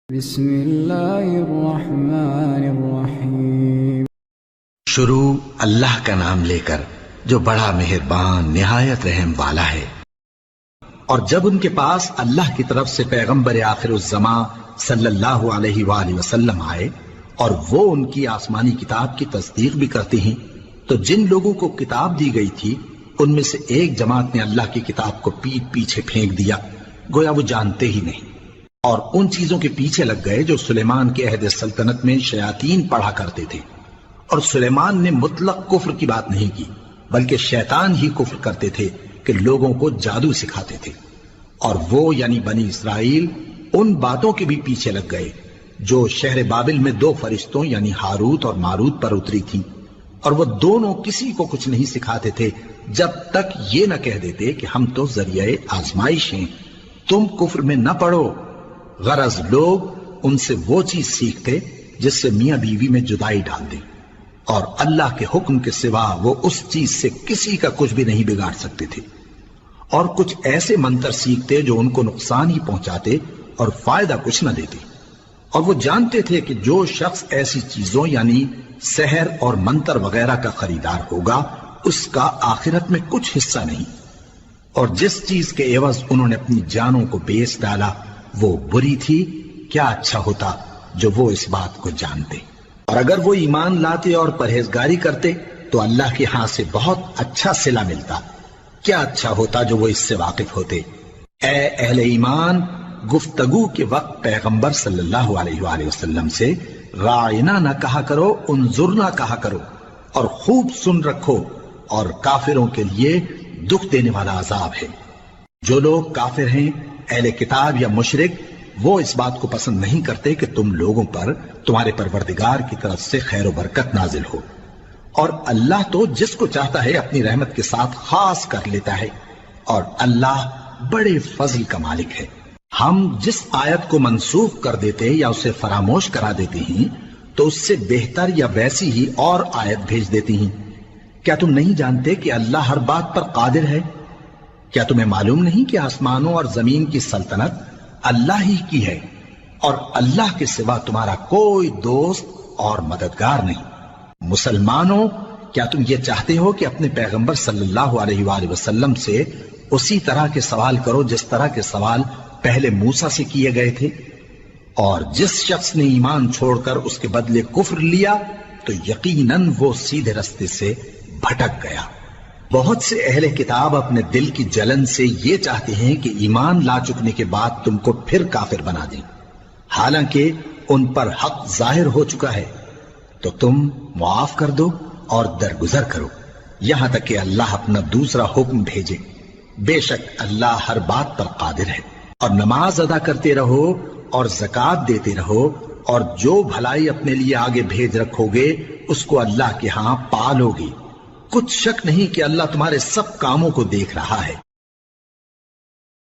بسم اللہ الرحمن الرحیم۔ شروع اللہ کا نام لے کر جو بڑا مہربان نہایت رحم والا ہے۔ اور جب ان کے پاس اللہ کی طرف سے پیغمبر آخر الزماں صلی اللہ علیہ وآلہ وسلم آئے اور وہ ان کی آسمانی کتاب کی تصدیق بھی کرتے ہیں، تو جن لوگوں کو کتاب دی گئی تھی ان میں سے ایک جماعت نے اللہ کی کتاب کو پیٹ پیچھے پھینک دیا، گویا وہ جانتے ہی نہیں، اور ان چیزوں کے پیچھے لگ گئے جو سلیمان کے عہد سلطنت میں شیاطین پڑھا کرتے تھے۔ اور سلیمان نے مطلق کفر کی بات نہیں کی، بلکہ شیطان ہی کفر کرتے تھے کہ لوگوں کو جادو سکھاتے تھے۔ اور وہ یعنی بنی اسرائیل ان باتوں کے بھی پیچھے لگ گئے جو شہر بابل میں دو فرشتوں یعنی ہاروت اور ماروت پر اتری تھی، اور وہ دونوں کسی کو کچھ نہیں سکھاتے تھے جب تک یہ نہ کہہ دیتے کہ ہم تو ذریعہ آزمائش ہیں، تم کفر میں نہ پڑو۔ غرض لوگ ان سے وہ چیز سیکھتے جس سے میاں بیوی میں جدائی ڈال دیں، اور اللہ کے حکم کے سوا وہ اس چیز سے کسی کا کچھ بھی نہیں بگاڑ سکتے تھے، اور کچھ ایسے منتر سیکھتے جو ان کو نقصان ہی پہنچاتے اور فائدہ کچھ نہ دیتے۔ اور وہ جانتے تھے کہ جو شخص ایسی چیزوں یعنی سحر اور منتر وغیرہ کا خریدار ہوگا اس کا آخرت میں کچھ حصہ نہیں، اور جس چیز کے عوض انہوں نے اپنی جانوں کو بیچ ڈالا وہ بری تھی۔ کیا اچھا ہوتا جو وہ اس بات کو جانتے، اور اگر وہ ایمان لاتے اور پرہیزگاری کرتے تو اللہ کے ہاں سے بہت اچھا صلہ ملتا۔ کیا اچھا ہوتا جو وہ اس سے واقف ہوتے۔ اے اہل ایمان، گفتگو کے وقت پیغمبر صلی اللہ علیہ وآلہ وسلم سے راعنا نہ کہا کرو، انظرنا کہا کرو، اور خوب سن رکھو، اور کافروں کے لیے دکھ دینے والا عذاب ہے۔ جو لوگ کافر ہیں، اہل کتاب یا مشرک، وہ اس بات کو پسند نہیں کرتے کہ تم لوگوں پر تمہارے پروردگار کی طرف سے خیر و برکت نازل ہو، اور اللہ تو جس کو چاہتا ہے اپنی رحمت کے ساتھ خاص کر لیتا ہے، اور اللہ بڑے فضل کا مالک ہے۔ ہم جس آیت کو منسوخ کر دیتے یا اسے فراموش کرا دیتے ہیں تو اس سے بہتر یا ویسی ہی اور آیت بھیج دیتی ہیں۔ کیا تم نہیں جانتے کہ اللہ ہر بات پر قادر ہے؟ کیا تمہیں معلوم نہیں کہ آسمانوں اور زمین کی سلطنت اللہ ہی کی ہے، اور اللہ کے سوا تمہارا کوئی دوست اور مددگار نہیں؟ مسلمانوں، کیا تم یہ چاہتے ہو کہ اپنے پیغمبر صلی اللہ علیہ وآلہ وسلم سے اسی طرح کے سوال کرو جس طرح کے سوال پہلے موسیٰ سے کیے گئے تھے؟ اور جس شخص نے ایمان چھوڑ کر اس کے بدلے کفر لیا تو یقیناً وہ سیدھے رستے سے بھٹک گیا۔ بہت سے اہل کتاب اپنے دل کی جلن سے یہ چاہتے ہیں کہ ایمان لا چکنے کے بعد تم کو پھر کافر بنا دیں، حالانکہ ان پر حق ظاہر ہو چکا ہے۔ تو تم معاف کر دو اور درگزر کرو یہاں تک کہ اللہ اپنا دوسرا حکم بھیجے۔ بے شک اللہ ہر بات پر قادر ہے۔ اور نماز ادا کرتے رہو اور زکوٰۃ دیتے رہو، اور جو بھلائی اپنے لیے آگے بھیج رکھو گے اس کو اللہ کے ہاں پالو گے۔ کچھ شک نہیں کہ اللہ تمہارے سب کاموں کو دیکھ رہا ہے۔